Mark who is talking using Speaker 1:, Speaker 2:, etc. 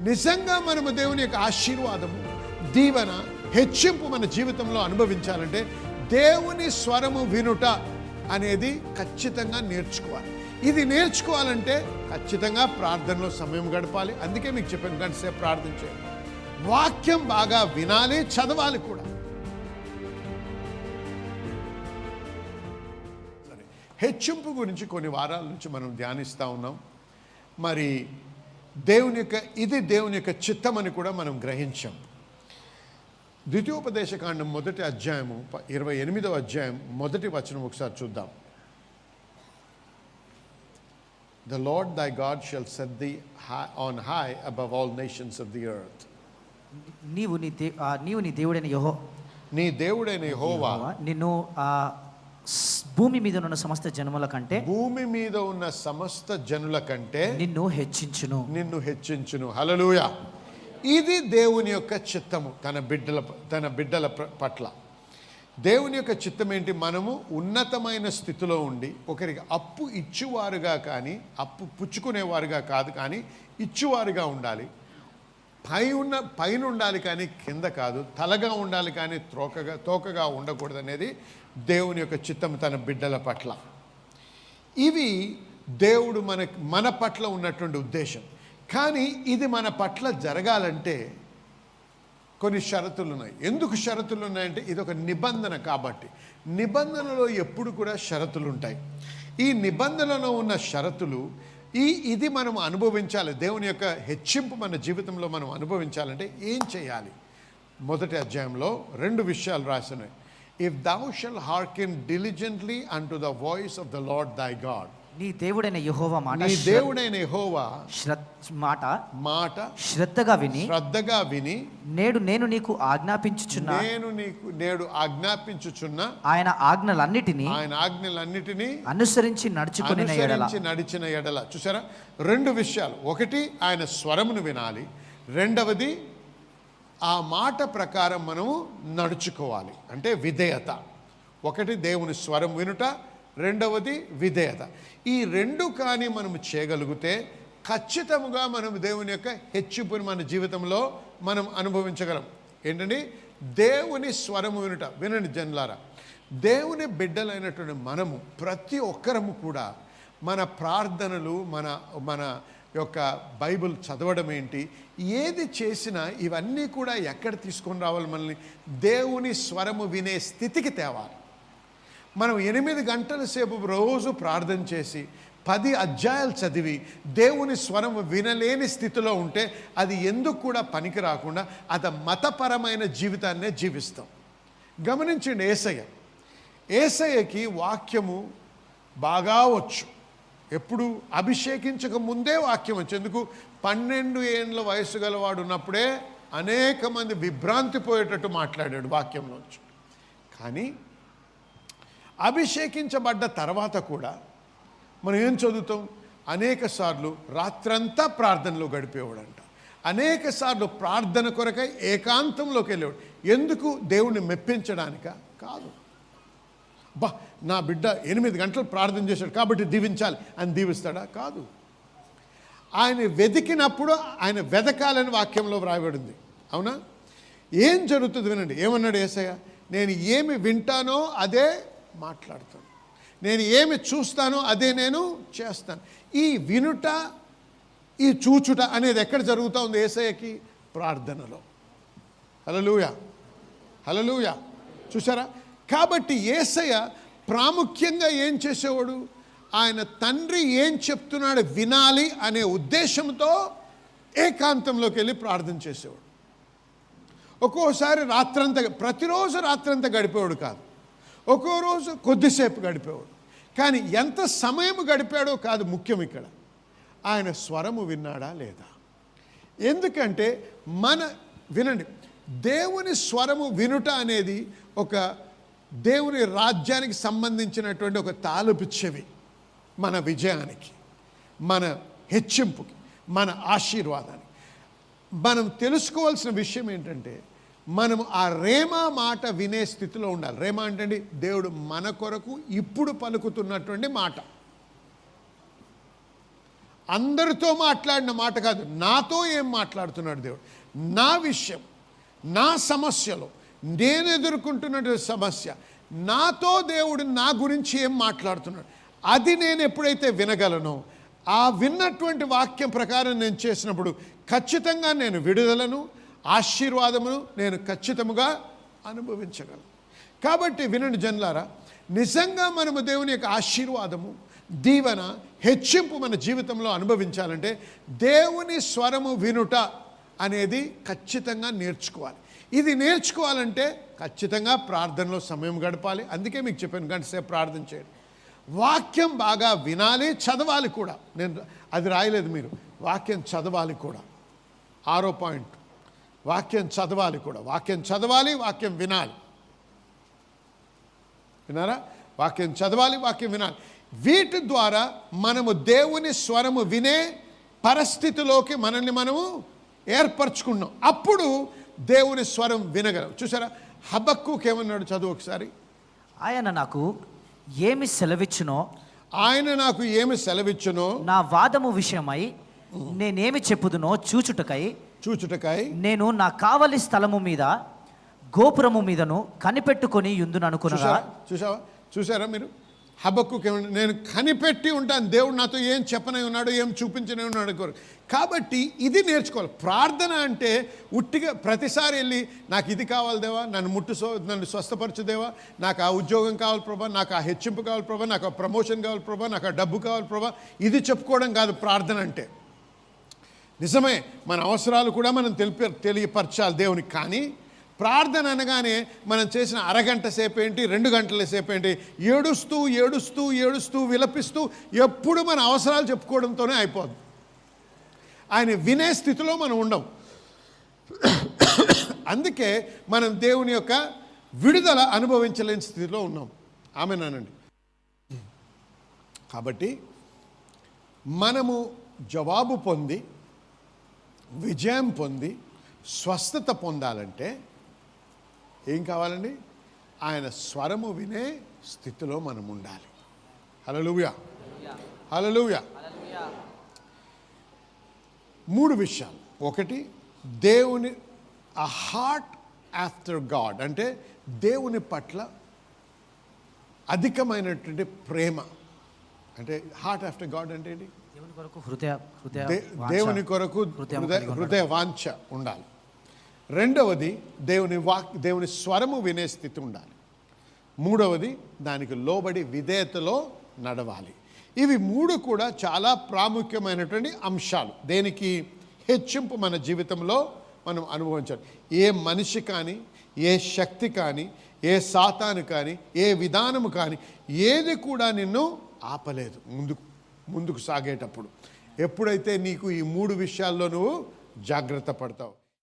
Speaker 1: నిజంగా మనము దేవుని యొక్క ఆశీర్వాదము, దీవెన, హెచ్చింపు మన జీవితంలో అనుభవించాలంటే దేవుని స్వరము వినుట అనేది ఖచ్చితంగా నేర్చుకోవాలి. ఇది నేర్చుకోవాలంటే ఖచ్చితంగా ప్రార్థనలో సమయం గడపాలి. అందుకే మీకు చెప్పాను, గంట సేపు ప్రార్థన చేయాలి, వాక్యం బాగా వినాలి, చదవాలి కూడా. సరే, హెచ్చింపు గురించి కొన్ని వారాల నుంచి మనం ధ్యానిస్తూ ఉన్నాం. మరి దేవుని యొక్క చిత్తం అని కూడా మనం గ్రహించాం. ద్వితీయోపదేశకాండం 1వ అధ్యాయము 28వ అధ్యాయం 1వ వచనం ఒకసారి చూద్దాం. The Lord thy God shall set thee on high above all nations of the earth.
Speaker 2: నీవు నీ దేవుడైన యెహోవా నిన్ను భూమి మీద ఉన్న సమస్త జనుల కంటే నిన్ను హెచ్చించును. హల్లెలూయా. ఇది దేవుని యొక్క చిత్తము తన బిడ్డల పట్ల. దేవుని యొక్క చిత్తం ఏంటి? మనము ఉన్నతమైన స్థితిలో ఉండి ఒకరికి అప్పు ఇచ్చువారుగా కానీ అప్పు పుచ్చుకునేవారుగా కాదు, కానీ ఇచ్చువారుగా ఉండాలి. పైన ఉండాలి కానీ కింద కాదు, తలగా ఉండాలి కానీ తోకగా ఉండకూడదు అనేది దేవుని యొక్క చిత్తం తన బిడ్డల పట్ల. ఇవి దేవుడు మన పట్ల ఉన్నటువంటి ఉద్దేశం. కానీ ఇది మన పట్ల జరగాలంటే కొన్ని షరతులు ఉన్నాయి. ఎందుకు షరతులు ఉన్నాయంటే ఇది ఒక నిబంధన కాబట్టి. నిబంధనలో ఎప్పుడు కూడా షరతులు ఉంటాయి. ఈ నిబంధనలో ఉన్న షరతులు ఇది మనం అనుభవించాలి. దేవుని యొక్క హెచ్చింపు మన జీవితంలో మనం అనుభవించాలంటే ఏం చేయాలి? 1వ అధ్యాయంలో 2 విషయాలు రాసినాయి. If thou shalt hearken diligently unto the voice of the Lord thy God. నీ దేవుడైన యెహోవా మాట శ్రద్ధగా విని నేడు నేను నీకు ఆజ్ఞాపించుచున్న ఆయన ఆజ్ఞలన్నిటినీ అనుసరించి
Speaker 1: నడిచిన ఎడల. చూసారా, 2 విషయాలు. ఒకటి, ఆయన స్వరమును వినాలి. రెండవది, ఆ మాట ప్రకారం మనము నడుచుకోవాలి, అంటే విధేయత. ఒకటి దేవుని స్వరం వినుట, రెండవది విధేయత. ఈ 2 కానీ మనము చేయగలిగితే ఖచ్చితంగా మనం దేవుని యొక్క హెచ్చింపుని మన జీవితంలో మనం అనుభవించగలం. ఏంటండి? దేవుని స్వరము వినుట. వినండి జనులారా, దేవుని బిడ్డలైనటువంటి మనము ప్రతి ఒక్కరము కూడా మన ప్రార్థనలు, మన యొక్క బైబిల్ చదవడం ఏంటి, ఏది చేసినా ఇవన్నీ కూడా ఎక్కడ తీసుకొని రావాలి? మనల్ని దేవుని స్వరము వినే స్థితికి తేవాలి. మనం 8 గంటల సేపు రోజు ప్రార్థన చేసి 10 అధ్యాయాలు చదివి దేవుని స్వరం వినలేని స్థితిలో ఉంటే అది ఎందుకు కూడా పనికి రాకుండా అది మతపరమైన జీవితాన్నే జీవిస్తాం. గమనించండి, ఏసయ్యకి వాక్యము బాగా వచ్చు. ఎప్పుడు? అభిషేకించక ముందే వాక్యం వచ్చు. ఎందుకు? 12 ఏళ్ళ వయసు గలవాడు ఉన్నప్పుడే అనేక మంది విభ్రాంతి పోయేటట్టు మాట్లాడాడు వాక్యంలోంచి. కానీ అభిషేకించబడ్డ తర్వాత కూడా మనం ఏం చదువుతాం? అనేక సార్లు రాత్రంతా ప్రార్థనలో గడిపేవాడంట. అనేక సార్లు ప్రార్థన కొరకై ఏకాంతంలోకి వెళ్ళేవాడు. ఎందుకు? దేవుణ్ణి మెప్పించడానిక? కాదు. నా బిడ్డ 8 గంటలు ప్రార్థన చేశాడు కాబట్టి దీవించాలి అని దీవిస్తాడా? కాదు. ఆయన వెతికినప్పుడు ఆయన వెతకాలని వాక్యంలో వ్రాయబడింది. అవునా? ఏం జరుగుతుంది వినండి. ఏమన్నాడు యేసయ్య? నేను ఏమి వింటానో అదే మాట్లాడతాను, నేను ఏమి చూస్తానో అదే నేను చేస్తాను. ఈ వినుట, ఈ చూచుట అనేది ఎక్కడ జరుగుతూ ఉంది యేసయ్యకి? ప్రార్థనలో. హల్లెలూయా, హల్లెలూయా. చూసారా? కాబట్టి యేసయ్య ప్రాముఖ్యంగా ఏం చేసేవాడు? ఆయన తండ్రి ఏం చెప్తున్నాడు వినాలి అనే ఉద్దేశంతో ఏకాంతంలోకి వెళ్ళి ప్రార్థన చేసేవాడు. ఒక్కోసారి రాత్రంతా, ప్రతిరోజు రాత్రంతా గడిపేవాడు కాదు, ఒక్కో రోజు కొద్దిసేపు గడిపేవాడు. కానీ ఎంత సమయం గడిపాడో కాదు ముఖ్యం. ఇక్కడ ఆయన స్వరము విన్నాడా లేదా? ఎందుకంటే వినండి, దేవుని స్వరము వినుట అనేది ఒక దేవుని రాజ్యానికి సంబంధించినటువంటి ఒక తాలుపు చెవి. మన విజయానికి, మన హెచ్చింపుకి, మన ఆశీర్వాదానికి. మనం తెలుసుకోవాల్సిన విషయం ఏంటంటే మనము ఆ రేమా మాట వినే స్థితిలో ఉండాలి. రేమా అంటే దేవుడు మన కొరకు ఇప్పుడు పలుకుతున్నటువంటి మాట. అందరితో మాట్లాడిన మాట కాదు, నాతో ఏం మాట్లాడుతున్నాడు దేవుడు, నా విషయం, నా సమస్యలో, నేను ఎదుర్కొంటున్న సమస్య, నాతో దేవుడు నా గురించి ఏం మాట్లాడుతున్నాడు, అది నేను ఎప్పుడైతే వినగలనో, ఆ విన్నటువంటి వాక్యం ప్రకారం నేను చేసినప్పుడు ఖచ్చితంగా నేను విడుదలను, ఆశీర్వాదమును నేను ఖచ్చితంగా అనుభవించగలను. కాబట్టి వినండి జనులారా, నిజంగా మనము దేవుని యొక్క ఆశీర్వాదము, దీవెన, హెచ్చింపు మన జీవితంలో అనుభవించాలంటే దేవుని స్వరము వినుట అనేది ఖచ్చితంగా నేర్చుకోవాలి. ఇది నేర్చుకోవాలంటే ఖచ్చితంగా ప్రార్థనలో సమయం గడపాలి. అందుకే మీకు చెప్పాను, గంట సేపు ప్రార్థన చేయండి. వాక్యం బాగా వినాలి, చదవాలి కూడా. నేను అది రాయలేదు, మీరు వాక్యం చదవాలి కూడా. 6వ పాయింట్, వాక్యం చదవాలి కూడా. వాక్యం చదవాలి, వాక్యం వినాలి. వినారా? వాక్యం చదవాలి, వాక్యం వినాలి. వీటి ద్వారా మనము దేవుని స్వరము వినే పరిస్థితిలోకి మనల్ని మనము ఏర్పరచుకున్నాం. అప్పుడు దేవుని స్వరం వినగలం. చూసారా, హబక్కూకు ఏమన్నాడు? చదువు ఒకసారి.
Speaker 3: ఆయన నాకు ఏమి సెలవిచ్చునో,
Speaker 1: ఆయన నాకు ఏమి సెలవిచ్చునో,
Speaker 3: నా వాదము విషయమై నేనేమి చెప్పుదునో చూచుటకై
Speaker 1: నేను
Speaker 3: నా కావలి స్థలము మీద గోపురము మీదను కనిపెట్టుకొని యుందును అనుకున్నా.
Speaker 1: చూసారా మీరు? హబక్కూకు ఏమన్నా? నేను కనిపెట్టి ఉంటాను, దేవుడు నాతో ఏం చెప్పనై ఉన్నాడు, ఏం చూపించనే ఉన్నాడు కోరు. కాబట్టి ఇది నేర్చుకోవాలి. ప్రార్థన అంటే ఉట్టిగా ప్రతిసారి వెళ్ళి నాకు ఇది కావాలి దేవా, నన్ను స్వస్థపరచు దేవా, నాకు ఆ ఉద్యోగం కావాలి ప్రభా, నాకు ఆ హెచ్చింపు కావాలి ప్రభా, నాకు ఆ ప్రమోషన్ కావాలి ప్రభా, నాకు ఆ డబ్బు కావాలి ప్రభా, ఇది చెప్పుకోవడం కాదు ప్రార్థన అంటే. నిజమే, మన అవసరాలు కూడా మనం తెలియపరచాలి దేవునికి. కానీ ప్రార్థన అనగానే మనం చేసిన అరగంట సేపు ఏంటి, 2 గంటల సేపు ఏంటి, ఏడుస్తూ విలపిస్తూ ఎప్పుడు మన అవసరాలు చెప్పుకోవడంతోనే అయిపోద్ది. ఆయన వినే స్థితిలో మనం ఉండం. అందుకే మనం దేవుని యొక్క విడుదల అనుభవించలేని స్థితిలో ఉన్నాం. ఆమేనండి. కాబట్టి మనము జవాబు పొంది, విజయం పొంది, స్వస్థత పొందాలంటే ఏం కావాలండి? ఆయన స్వరము వినే స్థితిలో మనం ఉండాలి. హల్లెలూయా, హల్లెలూయా. 3 విషయాలు. ఒకటి, దేవుని a heart after God, అంటే దేవుని పట్ల అధికమైనటువంటి ప్రేమ. అంటే హార్ట్ ఆఫ్టర్ గాడ్ అంటే ఏంటి? దేవుని కొరకు హృదయ వాంఛ ఉండాలి. రెండవది, దేవుని స్వరము వినే స్థితి ఉండాలి. మూడవది, దానికి లోబడి విధేయతలో నడవాలి. ఇవి 3 కూడా చాలా ప్రాముఖ్యమైనటువంటి అంశాలు. దేనికి? హెచ్చింపు మన జీవితంలో మనం అనుభవించాలి. ఏ మనిషి కానీ, ఏ శక్తి కానీ, ఏ సాతాను కానీ, ఏ విధానము కానీ ఏది కూడా నిన్ను ఆపలేదు ముందుకు సాగేటప్పుడు. ఎప్పుడైతే నీకు ఈ 3 విషయాల్లో నువ్వు జాగ్రత్త పడతావు.